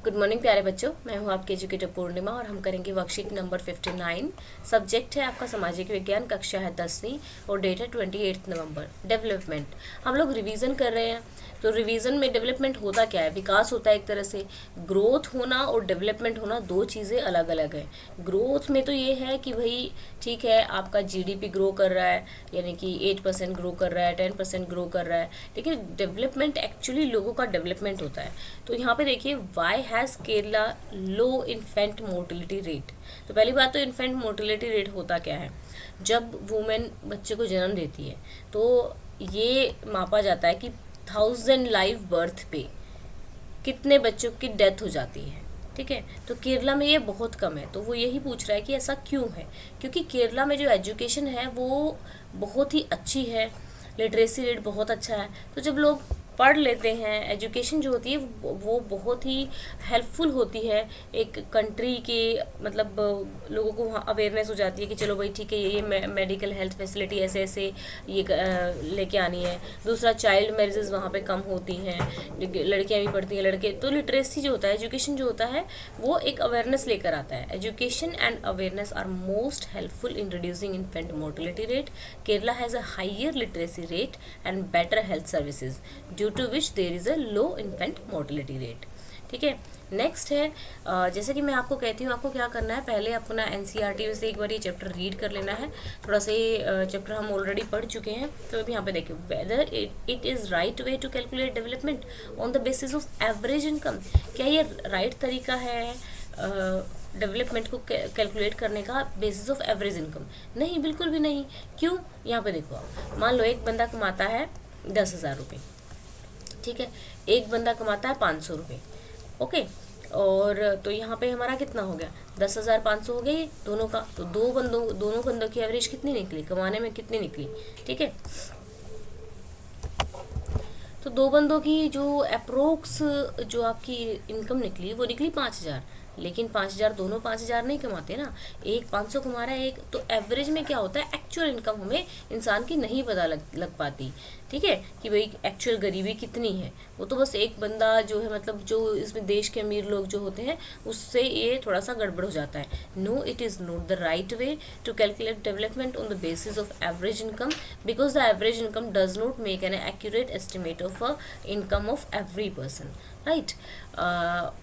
Good morning प्यारे बच्चों, मैं हूं आपकी एजुकेटर पूर्णिमा और हम करेंगे वर्कशीट नंबर 59। सब्जेक्ट है आपका सामाजिक विज्ञान, कक्षा है 10वीं और डेट है 28 नवंबर। डेवलपमेंट हम लोग रिवीजन कर रहे हैं। तो रिवीजन में डेवलपमेंट होता क्या है? विकास होता है एक तरह से। ग्रोथ होना और डेवलपमेंट होना दो चीज़ें अलग अलग है। ग्रोथ में तो ये है कि भाई ठीक है, आपका जीडीपी ग्रो कर रहा है, यानी कि 8% ग्रो कर रहा है, 10% ग्रो कर रहा है, लेकिन डेवलपमेंट एक्चुअली लोगों का डेवलपमेंट होता है। तो यहाँ पे देखिए, why has Kerala low infant mortality rate. तो पहली बात तो इन्फेंट मोर्टिलिटी रेट होता क्या है? जब वुमेन बच्चे को जन्म देती है तो ये मापा जाता है कि 1000 लाइव बर्थ पे कितने बच्चों की डेथ हो जाती है। ठीक है, तो केरला में ये बहुत कम है। तो वो यही पूछ रहा है कि ऐसा क्यों है? क्योंकि केरला में जो एजुकेशन है वो बहुत ही अच्छी है, लिटरेसी रेट बहुत अच्छा है। तो जब लोग पढ़ लेते हैं, एजुकेशन जो होती है वो बहुत ही हेल्पफुल होती है एक कंट्री के, मतलब लोगों को वहाँ अवेयरनेस हो जाती है कि चलो भाई ठीक है, ये मेडिकल हेल्थ फैसिलिटी ऐसे ऐसे ये लेके आनी है। दूसरा, चाइल्ड मैरिजेस वहाँ पे कम होती हैं, लड़कियाँ भी पढ़ती हैं, लड़के। तो लिटरेसी जो होता है, एजुकेशन जो होता है, वो एक अवेयरनेस लेकर आता है। Education and awareness are most helpful in reducing infant mortality rate. Kerala has a higher literacy rate and better health services due to which there is a low infant mortality rate. ठीक है, next है, जैसे कि मैं आपको कहती हूँ, आपको क्या करना है, पहले अपना एनसीईआरटी में से एक बार ये चैप्टर रीड कर लेना है। थोड़ा सा ये चैप्टर हम ऑलरेडी पढ़ चुके हैं। तो अब यहाँ पे देखिए, whether it is right way to calculate development on the basis of average income. क्या ये राइट तरीका है डेवलपमेंट को कैलकुलेट करने का बेसिस ऑफ एवरेज इनकम? नहीं, बिल्कुल भी नहीं। क्यों? यहाँ पे देखो, आप मान लो एक बंदा कमाता है 10,000 रुपये, ठीक है, एक बंदा कमाता है 500 रुपये। ओके, और तो यहाँ पे हमारा कितना हो गया? 10,500 हो गया ये दोनों का। तो दोनों बंदों की एवरेज कितनी निकली, कमाने में कितनी निकली? ठीक है, तो दो बंदों की जो अप्रोक्स जो आपकी इनकम निकली वो निकली 5,000। लेकिन 5,000 दोनों 5,000 नहीं कमाते ना, एक 500 कमा रहा है एक। तो एवरेज में क्या होता है, एक्चुअल इनकम हमें इंसान की नहीं पता लग पाती। ठीक है, कि भाई एक्चुअल गरीबी कितनी है। वो तो बस एक बंदा जो है, मतलब जो इसमें देश के अमीर लोग जो होते हैं, उससे ये थोड़ा सा गड़बड़ हो जाता है। No, it is not the right way to calculate development on the basis of average income, because the average income does not make an accurate estimate of income of every person, right?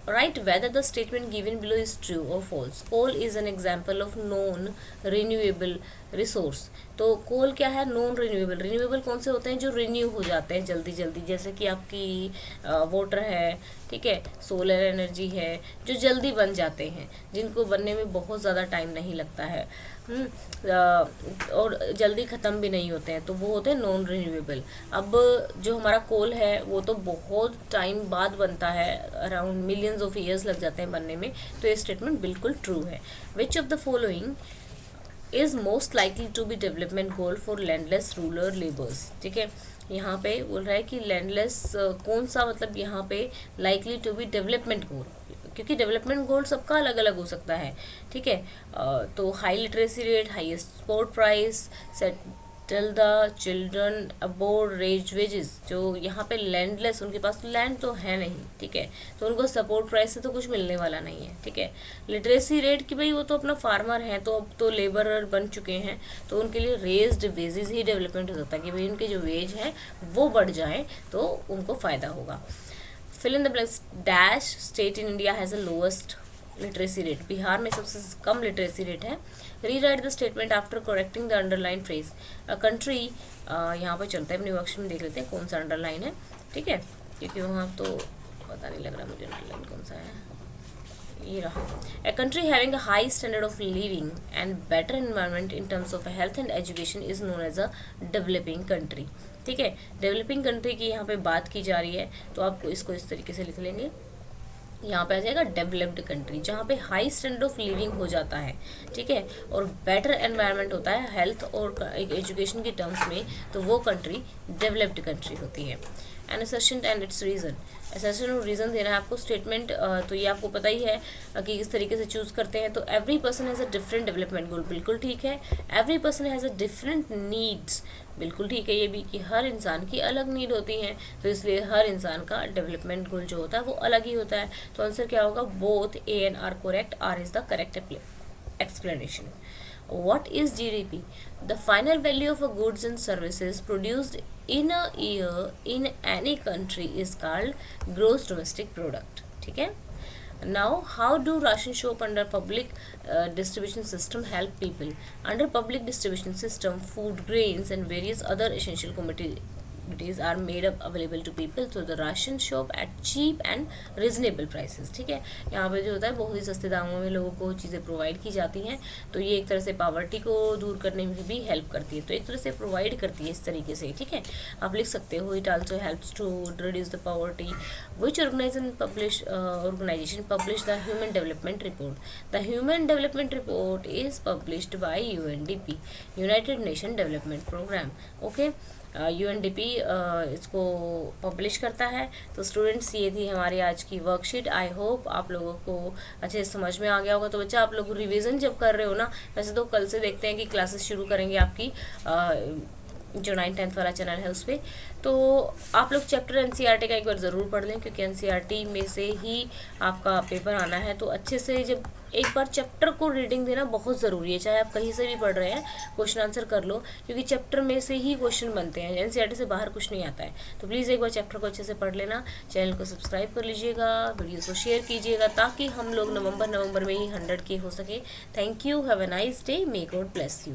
Right, whether the statement given below is true or false. Coal is an example of non renewable resource. तो कोल क्या है? Non renewable. Renewable कौन से होते हैं? जो renew हो जाते हैं जल्दी जल्दी, जैसे कि आपकी वाटर है, ठीक है, सोलर एनर्जी है, जो जल्दी बन जाते हैं, जिनको बनने में बहुत ज़्यादा टाइम नहीं लगता है, और जल्दी ख़त्म भी नहीं होते हैं, तो वो होते हैं नॉन रिन्यूएबल। अब जो हमारा कोल है वो तो बहुत टाइम बाद बनता है, अराउंड मिलियंस ऑफ ईयर्स लग जाते हैं बनने में। तो ये स्टेटमेंट बिल्कुल ट्रू है। Which of the following is most likely to be development goal for landless rural labours? ठीक है, यहाँ पे बोल रहा है कि लैंडलेस कौन सा, मतलब यहाँ पे likely to be development goal, क्योंकि डेवलपमेंट गोल सबका अलग अलग हो सकता है। ठीक है, तो high literacy rate, highest support price, settle the children above raise wages. जो यहाँ पे लैंडलेस, उनके पास तो लैंड तो है नहीं, ठीक है, तो उनको सपोर्ट प्राइस से तो कुछ मिलने वाला नहीं है। ठीक है, लिटरेसी रेट कि भाई वो तो अपना फार्मर हैं, तो अब तो लेबरर बन चुके हैं, तो उनके लिए रेज्ड वेजेस ही डेवलपमेंट हो सकता है कि भाई उनके जो वेज है वो बढ़ जाए तो उनको फ़ायदा होगा। Fill in the blanks. Dash state in India has a lowest literacy rate. Bihar में सबसे कम लिटरेसी रेट है। Rewrite the statement after correcting the underline phrase. A country, यहाँ पर चलता है, अपने वर्कशीट में देख लेते हैं कौन सा अंडरलाइन है। ठीक है, क्योंकि वहाँ तो पता नहीं लग रहा मुझे अंडरलाइन कौन सा है। ये रहा। A country having a high standard of living and better environment in terms of health and education is known as a developing country. ठीक है, डेवलपिंग कंट्री की यहाँ पे बात की जा रही है, तो आपको इसको इस तरीके से लिख लेंगे। यहाँ पे आ जाएगा डेवलप्ड कंट्री, जहाँ पे हाई स्टैंडर्ड ऑफ लिविंग हो जाता है, ठीक है, और बेटर एनवायरनमेंट होता है हेल्थ और एजुकेशन की टर्म्स में, तो वो कंट्री डेवलप्ड कंट्री होती है। An assertion and it's reason. Assertion और रीज़न देना है आपको, स्टेटमेंट तो ये आपको पता ही है कि किस तरीके से चूज़ करते हैं। तो every person has a different development goal, बिल्कुल ठीक है। Every person has a different needs, बिल्कुल ठीक है ये भी, कि हर इंसान की अलग नीड होती हैं, तो इसलिए हर इंसान का डेवलपमेंट गोल जो होता है वो अलग ही होता है। तो आंसर क्या होगा, both A and R correct, R is the correct explanation. What is GDP? The final value of a goods and services produced in a year in any country is called gross domestic product. ठीक है. Now, how do ration shop under public distribution system help people? Under public distribution system, food, grains, and various other essential commodities are made up available to people through the ration shop at cheap and reasonable prices. ठीक है, यहाँ पे जो होता है बहुत ही सस्ते दामों में लोगों को चीज़ें प्रोवाइड की जाती हैं, तो ये एक तरह से पॉवर्टी को दूर करने में भी हेल्प करती है, तो एक तरह से प्रोवाइड करती है इस तरीके से। ठीक है, आप लिख सकते हो it also helps to reduce the poverty. Which organisation publish the human development report? The human development report is published by UNDP, United Nation development programme. Okay, UNDP इसको पब्लिश करता है। तो स्टूडेंट्स, ये थी हमारी आज की वर्कशीट। आई होप आप लोगों को अच्छे से समझ में आ गया होगा। तो बच्चा, आप लोग रिवीजन जब कर रहे हो ना, वैसे तो कल से देखते हैं कि क्लासेस शुरू करेंगे आपकी जो 9th-10th वाला चैनल है उस पर, तो आप लोग चैप्टर NCERT का एक बार ज़रूर पढ़ लें, क्योंकि NCERT में से ही आपका पेपर आना है। तो अच्छे से जब एक बार चैप्टर को रीडिंग देना बहुत ज़रूरी है, चाहे आप कहीं से भी पढ़ रहे हैं, क्वेश्चन आंसर कर लो, क्योंकि चैप्टर में से ही क्वेश्चन बनते हैं, NCERT से बाहर कुछ नहीं आता है। तो प्लीज़ एक बार चैप्टर को अच्छे से पढ़ लेना, चैनल को सब्सक्राइब कर लीजिएगा, वीडियो को शेयर कीजिएगा, ताकि हम लोग नवंबर में ही 100 के हो सके। Thank you, have a nice day, may God bless you.